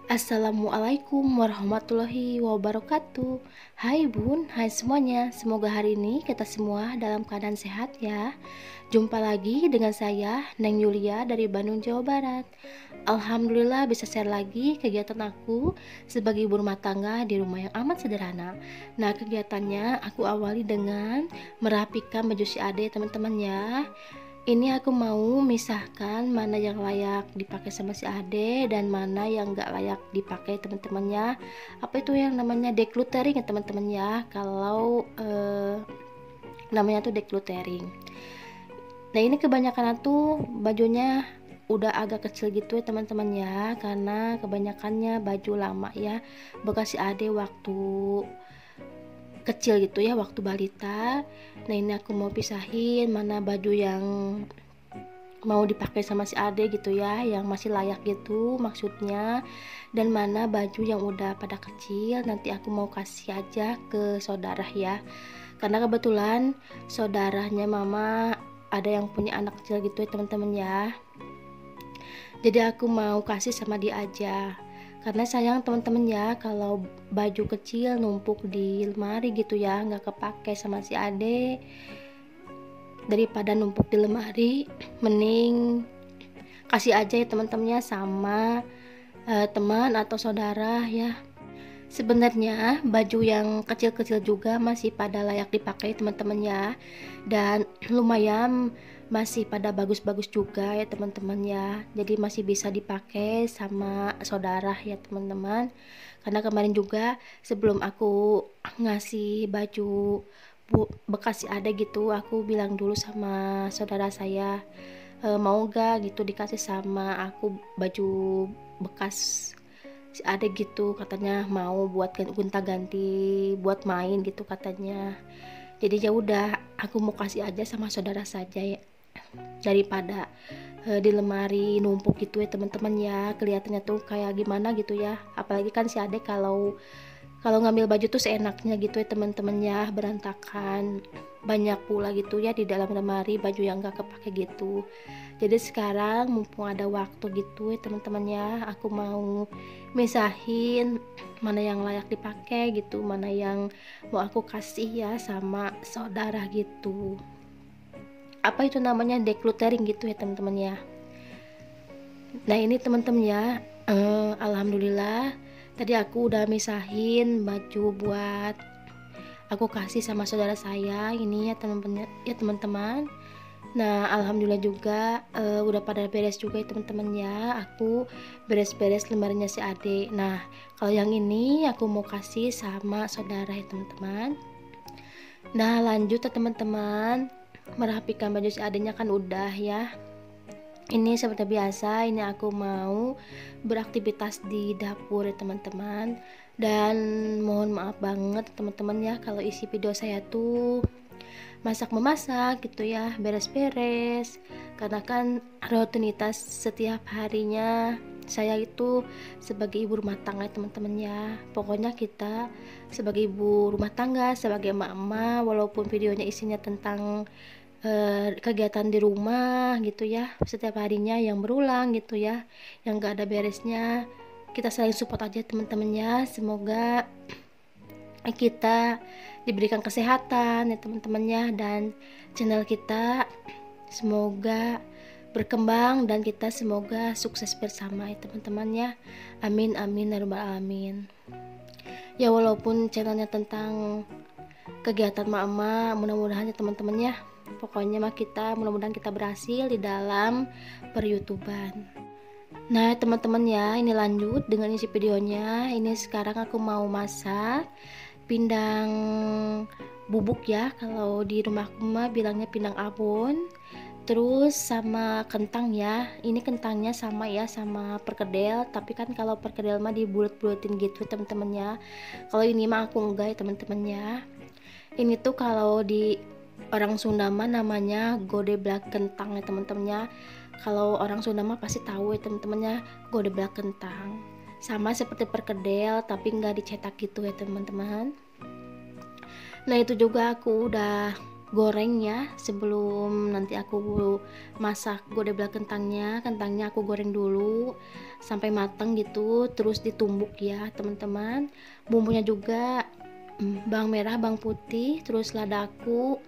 Assalamualaikum warahmatullahi wabarakatuh. Hai bun, hai semuanya. Semoga hari ini kita semua dalam keadaan sehat ya. Jumpa lagi dengan saya, Neng Yulia dari Bandung, Jawa Barat. Alhamdulillah bisa share lagi kegiatan aku sebagai ibu rumah tangga di rumah yang amat sederhana. Nah, kegiatannya aku awali dengan merapikan baju si ade teman-teman ya. Ini aku mau misahkan mana yang layak dipakai sama si ade dan mana yang gak layak dipakai teman-temannya. Apa itu yang namanya decluttering ya teman-teman ya. Kalau namanya tuh decluttering. Nah, ini kebanyakan tuh bajunya udah agak kecil gitu ya teman-teman ya, karena kebanyakannya baju lama ya, bekas si ade waktu kecil gitu ya, waktu balita. Nah, ini aku mau pisahin mana baju yang mau dipakai sama si ade gitu ya, yang masih layak gitu maksudnya, dan mana baju yang udah pada kecil nanti aku mau kasih aja ke saudara ya, karena kebetulan saudaranya mama ada yang punya anak kecil gitu ya teman-teman ya. Jadi aku mau kasih sama dia aja, karena sayang teman-teman ya kalau baju kecil numpuk di lemari gitu ya, nggak kepake sama si ade. Daripada numpuk di lemari, mending kasih aja ya teman-temannya sama teman atau saudara ya. Sebenarnya baju yang kecil-kecil juga masih pada layak dipakai teman-teman ya, dan lumayan masih pada bagus-bagus juga ya teman-teman ya. Jadi masih bisa dipakai sama saudara ya teman-teman. Karena kemarin juga sebelum aku ngasih baju bekas ada gitu, aku bilang dulu sama saudara saya, mau gak gitu dikasih sama aku baju bekas ada gitu, katanya mau buat gonta-ganti buat main gitu katanya. Jadi ya udah aku mau kasih aja sama saudara saja ya, daripada di lemari numpuk gitu ya teman-teman ya, kelihatannya tuh kayak gimana gitu ya. Apalagi kan si adek kalau ngambil baju tuh seenaknya gitu ya teman-teman ya, berantakan banyak pula gitu ya di dalam lemari baju yang gak kepake gitu. Jadi sekarang mumpung ada waktu gitu ya teman-teman ya, aku mau misahin mana yang layak dipakai gitu, mana yang mau aku kasih ya sama saudara gitu. Apa itu namanya decluttering gitu ya teman-teman ya. Nah, ini teman-teman ya, alhamdulillah tadi aku udah misahin baju buat aku kasih sama saudara saya ini ya teman-teman. Nah, alhamdulillah juga udah pada beres juga ya teman-teman ya. Aku beres-beres lemarinya si ade. Nah, kalau yang ini aku mau kasih sama saudara ya teman-teman. Nah, lanjut ya teman-teman, merapikan baju si adenya kan udah ya. Ini seperti biasa, ini aku mau beraktivitas di dapur ya teman-teman. Dan mohon maaf banget teman-teman ya kalau isi video saya tuh masak memasak gitu ya, beres-beres, karena kan rutinitas setiap harinya saya itu sebagai ibu rumah tangga teman-teman ya. Pokoknya kita sebagai ibu rumah tangga, sebagai emak-emak, walaupun videonya isinya tentang kegiatan di rumah gitu ya, setiap harinya yang berulang gitu ya, yang gak ada beresnya, kita saling support aja teman-teman ya. Semoga kita diberikan kesehatan ya teman-temannya, dan channel kita semoga berkembang dan kita semoga sukses bersama ya teman-temannya. Amin amin ya rabbal alamin. Ya walaupun channelnya tentang kegiatan mama, mudah-mudahan ya teman-temannya, pokoknya mah kita mudah-mudahan kita berhasil di dalam per-YouTuban. Nah teman-teman ya, ini lanjut dengan isi videonya. Ini sekarang aku mau masak pindang bubuk ya, kalau di rumahku mah bilangnya pindang abon, terus sama kentang ya. Ini kentangnya sama ya sama perkedel, tapi kan kalau perkedel mah dibulet-buletin gitu teman-teman ya. Kalau ini mah aku enggak ya teman-teman ya. Ini tuh kalau di orang Sunda mah namanya godeblak kentang ya teman-temannya. Kalau orang Sunda mah pasti tahu ya teman-temannya, godeblak kentang. Sama seperti perkedel tapi nggak dicetak gitu ya teman-teman. Nah itu juga aku udah goreng ya, sebelum nanti aku masak godebla kentangnya. Kentangnya aku goreng dulu sampai matang gitu, terus ditumbuk ya teman-teman. Bumbunya juga bawang merah, bawang putih, terus ladaku,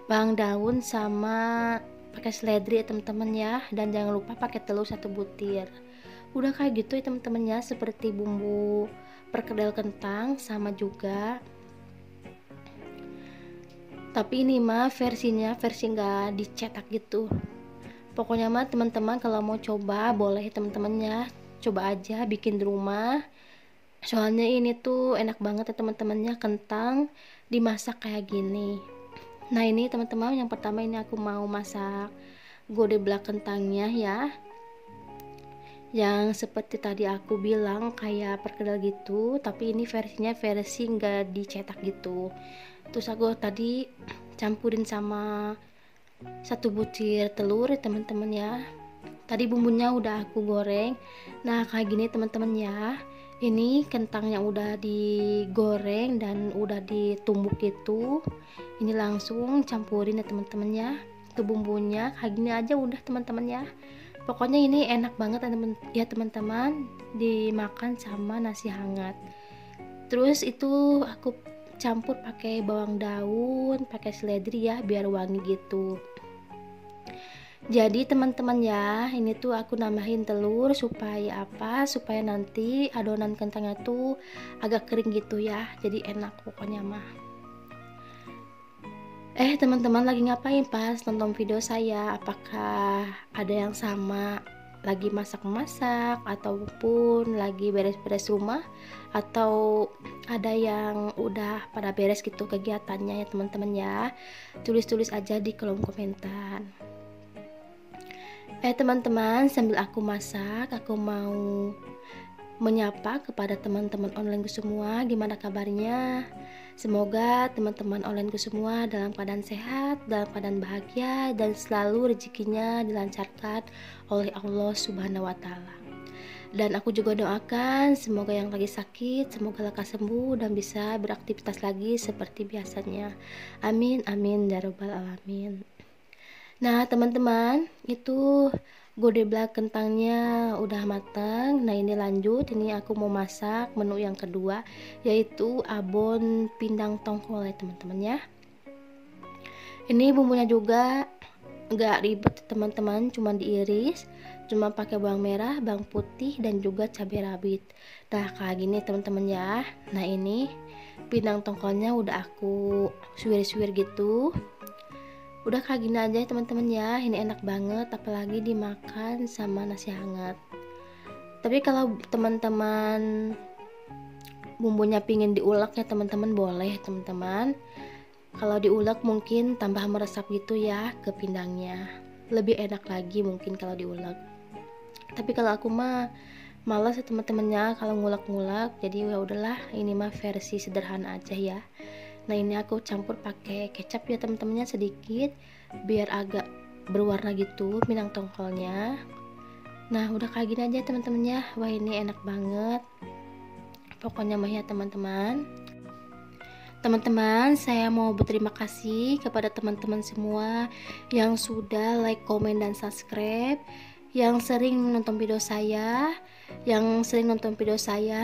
bawang daun, sama pakai seledri ya teman-teman ya, dan jangan lupa pakai telur 1 butir. Udah kayak gitu ya teman-teman ya, seperti bumbu perkedel kentang sama juga. Tapi ini mah versinya versi nggak dicetak gitu. Pokoknya mah teman-teman kalau mau coba boleh teman-temannya coba aja bikin di rumah. Soalnya ini tuh enak banget ya teman-temannya, kentang dimasak kayak gini. Nah ini teman-teman, yang pertama ini aku mau masak godebla kentangnya ya, yang seperti tadi aku bilang kayak perkedel gitu, tapi ini versinya versi nggak dicetak gitu. Terus aku tadi campurin sama 1 butir telur ya teman-teman ya. Tadi bumbunya udah aku goreng. Nah kayak gini teman-teman ya, ini kentang yang udah digoreng dan udah ditumbuk itu, ini langsung campurin ya teman-teman ya ke bumbunya. Kayak gini aja udah teman-teman ya. Pokoknya ini enak banget ya teman-teman, dimakan sama nasi hangat. Terus itu aku campur pakai bawang daun, pakai seledri ya biar wangi gitu. Jadi teman-teman ya, ini tuh aku nambahin telur supaya apa? Supaya nanti adonan kentangnya tuh agak kering gitu ya. Jadi enak pokoknya mah. Teman-teman lagi ngapain pas nonton video saya? Apakah ada yang sama lagi masak-masak ataupun lagi beres-beres rumah, atau ada yang udah pada beres gitu kegiatannya ya teman-teman ya? Tulis-tulis aja di kolom komentar. Teman-teman, sambil aku masak, aku mau menyapa kepada teman-teman onlineku semua. Gimana kabarnya? Semoga teman-teman onlineku semua dalam keadaan sehat, dalam keadaan bahagia, dan selalu rezekinya dilancarkan oleh Allah Subhanahu wa Ta'ala. Dan aku juga doakan semoga yang lagi sakit semoga lekas sembuh dan bisa beraktivitas lagi seperti biasanya. Amin amin ya rabbal alamin. Nah teman-teman, itu godebla kentangnya udah matang. Nah ini lanjut, ini aku mau masak menu yang kedua, yaitu abon pindang tongkol ya teman-teman ya. Ini bumbunya juga nggak ribet teman-teman, cuma diiris, cuma pakai bawang merah, bawang putih, dan juga cabai rawit. Nah kayak gini teman-teman ya. Nah ini pindang tongkolnya udah aku suwir-suwir gitu. Udah kayak gini aja teman-teman ya, ini enak banget apalagi dimakan sama nasi hangat. Tapi kalau teman-teman bumbunya pingin diulek ya teman-teman, boleh teman-teman. Kalau diulek mungkin tambah meresap gitu ya ke pindangnya, lebih enak lagi mungkin kalau diulek. Tapi kalau aku mah malas ya teman-temannya kalau ngulek-ngulek, jadi ya udahlah, ini mah versi sederhana aja ya. Nah ini aku campur pakai kecap ya teman-temannya sedikit biar agak berwarna gitu minang tongkolnya. Nah udah kayak gini aja teman-temannya. Wah ini enak banget pokoknya mah ya teman-teman. Teman-teman, saya mau berterima kasih kepada teman-teman semua yang sudah like, komen, dan subscribe, yang sering menonton video saya,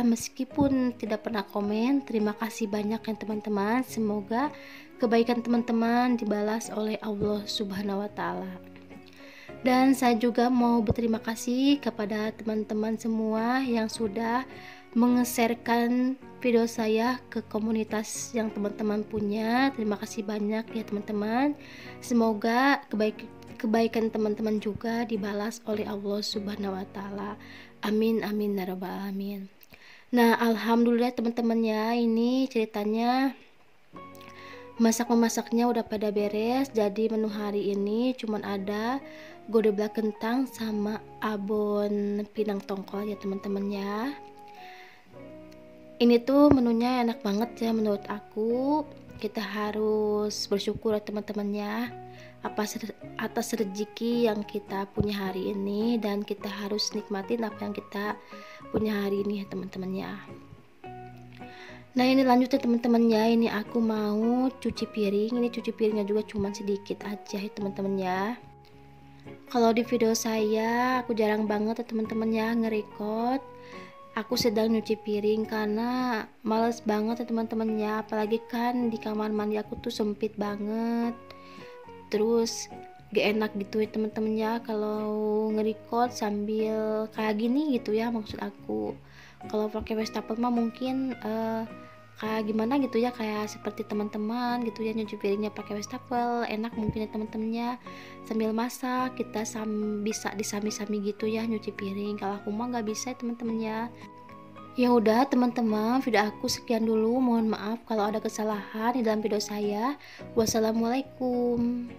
meskipun tidak pernah komen. Terima kasih banyak ya teman-teman. Semoga kebaikan teman-teman dibalas oleh Allah Subhanahu wa Ta'ala. Dan saya juga mau berterima kasih kepada teman-teman semua yang sudah mengeserkan video saya ke komunitas yang teman-teman punya. Terima kasih banyak ya teman-teman. Semoga kebaikan teman-teman juga dibalas oleh Allah Subhanahu wa Ta'ala. Amin amin ya rabbal alamin. Nah alhamdulillah teman-teman ya, ini ceritanya masak-memasaknya udah pada beres. Jadi menu hari ini cuman ada godebla kentang sama abon pinang tongkol ya teman-teman ya. Ini tuh menunya enak banget ya menurut aku. Kita harus bersyukur ya teman-teman ya atas rezeki yang kita punya hari ini, dan kita harus nikmatin apa yang kita punya hari ini ya teman-teman ya. Nah ini lanjut ya teman-teman ya, ini aku mau cuci piring. Ini cuci piringnya juga cuman sedikit aja ya teman-teman ya. Kalau di video saya aku jarang banget ya teman-teman ya nge-record aku sedang nyuci piring karena males banget ya teman-teman ya, apalagi kan di kamar mandi aku tuh sempit banget, terus gak enak gitu ya teman-teman ya kalau nge-record sambil kayak gini gitu ya. Maksud aku kalau pakai wastafel mah mungkin kayak gimana gitu ya, kayak seperti teman-teman gitu ya nyuci piringnya pakai wastafel enak mungkin ya teman-temannya, sambil masak kita bisa disami-sami gitu ya nyuci piring. Kalau aku mah nggak bisa ya teman-teman ya. Ya udah teman-teman, video aku sekian dulu, mohon maaf kalau ada kesalahan di dalam video saya. Wassalamualaikum.